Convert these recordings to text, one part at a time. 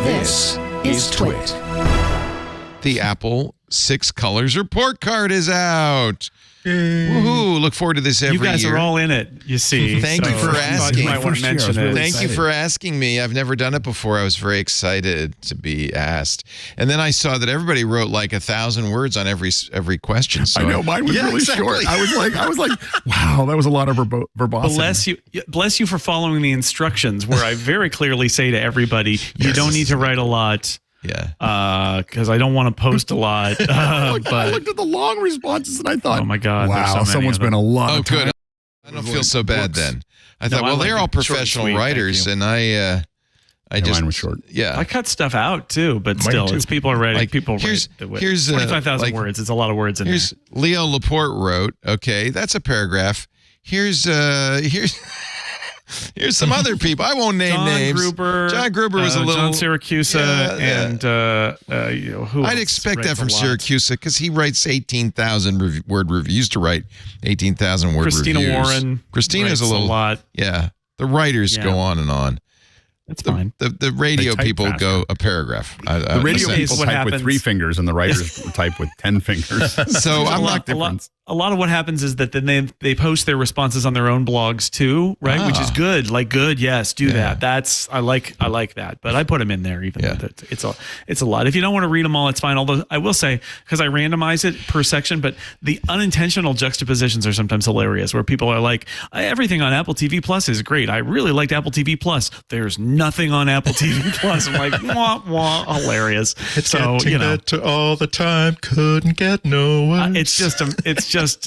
This is TWiT. The Apple 6 Colors Report Card is out. Woohoo! Look forward to this every year. You guys are all in it, you see. Thank you for asking. You might want to mention it. Thank you for asking me. I've never done it before. I was very excited to be asked. And then I saw that everybody wrote like 1,000 words on every question. So I know mine was really short. I was like, wow, that was a lot of verbosity. Bless you for following the instructions where I very clearly say to everybody, you don't need to write a lot. Yeah. Because I don't want to post a lot. I looked at the long responses and I thought, oh my God, wow, someone's been a lot of time. Good. I don't feel so bad then. I thought, well, they're all professional writers, and I just mine was short. Yeah, I cut stuff out too, but still, it's people are writing. Like, people here's 25,000 words. It's a lot of words in there. Here's Leo Laporte wrote. Okay, that's a paragraph. Here's some other people. I won't name names. John Gruber was a little. John Syracusa and who I'd expect that from Syracusa because he writes 18,000 word reviews. Used to write 18,000 word reviews. Christina Warren. Christina's a lot. Yeah, the writers go on and on. That's fine. The radio people faster. go a paragraph. The radio people type with 3 fingers, and the writers type with 10 fingers. So I'm not a lot of what happens is that then they post their responses on their own blogs too, right? Which is good. Like, good, yes, do that. That's I like that. But I put them in there even though it's a lot. If you don't want to read them all, it's fine. Although I will say, because I randomize it per section, but the unintentional juxtapositions are sometimes hilarious, where people are like, everything on Apple TV Plus is great. I really liked Apple TV Plus. There's nothing on Apple TV Plus. I'm like, wah, wah, hilarious. So that to all the time, couldn't get no one. It's just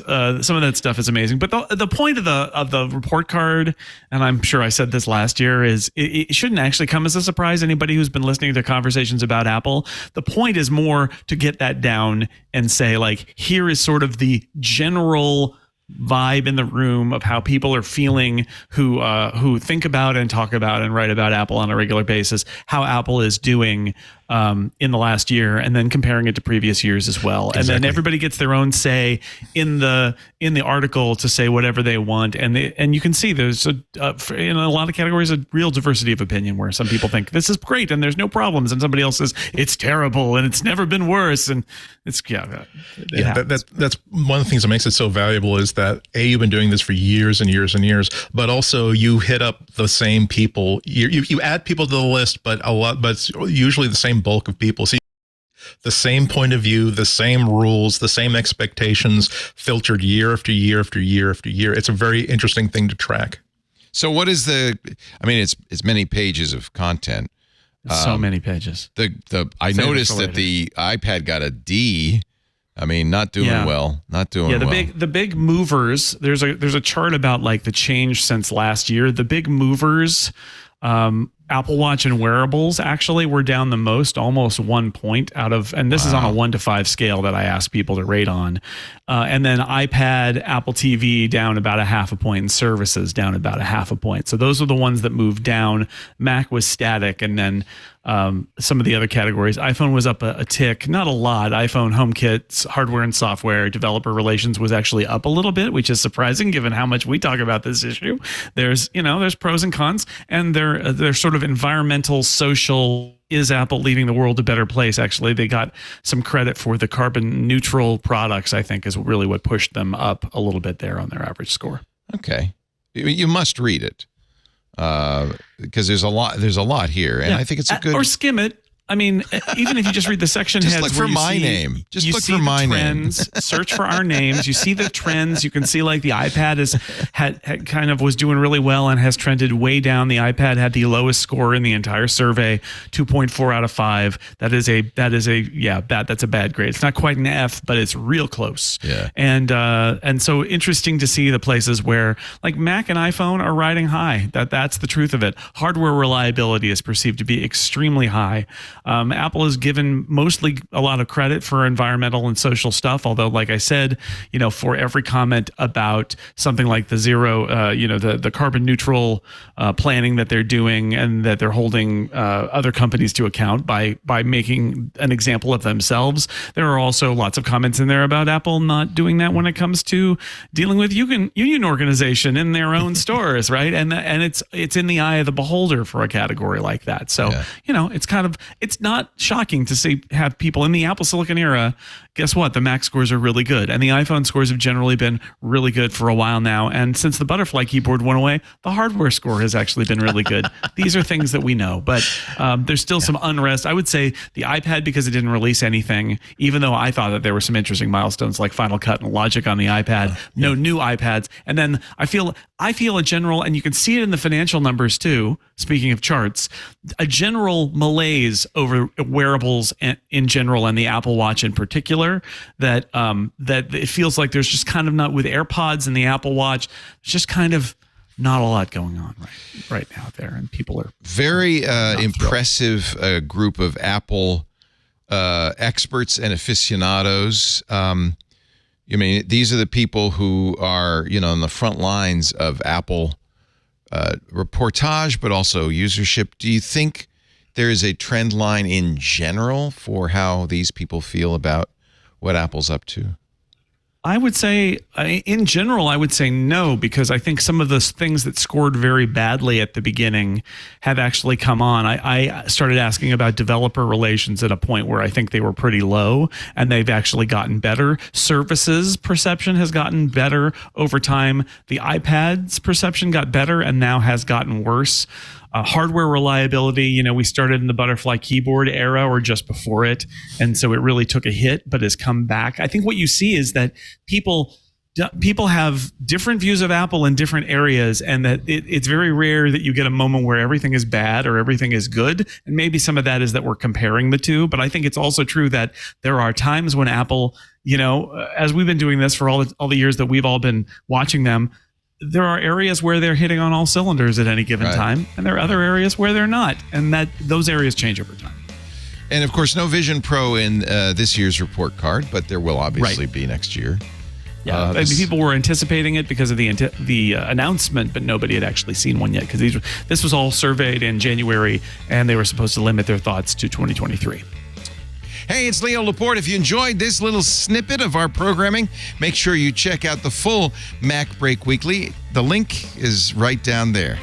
some of that stuff is amazing. But the point of the report card, and I'm sure I said this last year, is it shouldn't actually come as a surprise to anybody who's been listening to conversations about Apple. The point is more to get that down and say, like, here is sort of the general vibe in the room of how people are feeling who think about and talk about and write about Apple on a regular basis, how Apple is doing in the last year, and then comparing it to previous years as well. Exactly. And then everybody gets their own say in the article to say whatever they want. And you can see there's in a lot of categories a real diversity of opinion, where some people think this is great and there's no problems, and somebody else says it's terrible and it's never been worse. And it's that's one of the things that makes it so valuable, is that you've been doing this for years and years and years, but also you hit up the same people. You add people to the list, but it's usually the same bulk of people. See, the same point of view, the same rules, the same expectations, filtered year after year after year after year. It's a very interesting thing to track. So what is it's many pages of content. So many pages. I noticed that the iPad got a D. I mean, not doing well. Not doing well. The big movers. There's a chart about like the change since last year. The big movers, Apple Watch and wearables actually were down the most, almost 1 point out of, and this is on a 1 to 5 scale that I asked people to rate on. And then iPad, Apple TV down about 0.5 point, and services down about 0.5 point. So those are the ones that moved down. Mac was static, and then some of the other categories. iPhone was up a tick, not a lot. iPhone, HomeKit, hardware and software, developer relations was actually up a little bit, which is surprising given how much we talk about this issue. There's pros and cons, and they're sort of environmental, social. Is Apple leaving the world a better place? Actually, they got some credit for the carbon neutral products, I think, is really what pushed them up a little bit there on their average score. Okay. You must read it. Because there's a lot here, and I think it's a good. Or skim it. I mean, even if you just read the section just heads, look for my name. Just look for my name. Search for our names. You see the trends. You can see like the iPad had kind of was doing really well and has trended way down. The iPad had the lowest score in the entire survey, 2.4 out of 5. That's a bad grade. It's not quite an F, but it's real close. Yeah. And so interesting to see the places where like Mac and iPhone are riding high. That's the truth of it. Hardware reliability is perceived to be extremely high. Apple is given mostly a lot of credit for environmental and social stuff. Although, like I said, for every comment about something like the zero, the carbon neutral planning that they're doing, and that they're holding other companies to account by making an example of themselves, there are also lots of comments in there about Apple not doing that when it comes to dealing with union organization in their own stores, right? And it's in the eye of the beholder for a category like that. So it's not shocking to have people in the Apple Silicon era. Guess what? The Mac scores are really good, and the iPhone scores have generally been really good for a while now. And since the butterfly keyboard went away, the hardware score has actually been really good. These are things that we know, but there's still some unrest. I would say the iPad, because it didn't release anything, even though I thought that there were some interesting milestones like Final Cut and Logic on the iPad, no new iPads. And then I feel a general, and you can see it in the financial numbers too, speaking of charts, a general malaise over wearables in general and the Apple Watch in particular, that it feels like there's just kind of not, with AirPods and the Apple Watch, there's just kind of not a lot going on right now there, and people are very impressive group of Apple experts and aficionados. These are the people who are, on the front lines of Apple reportage, but also usership. Do you think there is a trend line in general for how these people feel about what Apple's up to? I would say, in general, I would say no, because I think some of the things that scored very badly at the beginning have actually come on. I started asking about developer relations at a point where I think they were pretty low, and they've actually gotten better. Services perception has gotten better over time. The iPad's perception got better and now has gotten worse. Hardware reliability, we started in the butterfly keyboard era or just before it, and so it really took a hit, but has come back. I think what you see is that people have different views of Apple in different areas, and that it's very rare that you get a moment where everything is bad or everything is good. And maybe some of that is that we're comparing the two, but I think it's also true that there are times when Apple, as we've been doing this for all the years that we've all been watching them, there are areas where they're hitting on all cylinders at any given time, and there are other areas where they're not, and that those areas change over time. And of course, no Vision Pro in this year's report card, but there will obviously be next year. Yeah, people were anticipating it because of the announcement, but nobody had actually seen one yet, because this was all surveyed in January, and they were supposed to limit their thoughts to 2023. Hey, it's Leo Laporte. If you enjoyed this little snippet of our programming, make sure you check out the full MacBreak Weekly. The link is right down there.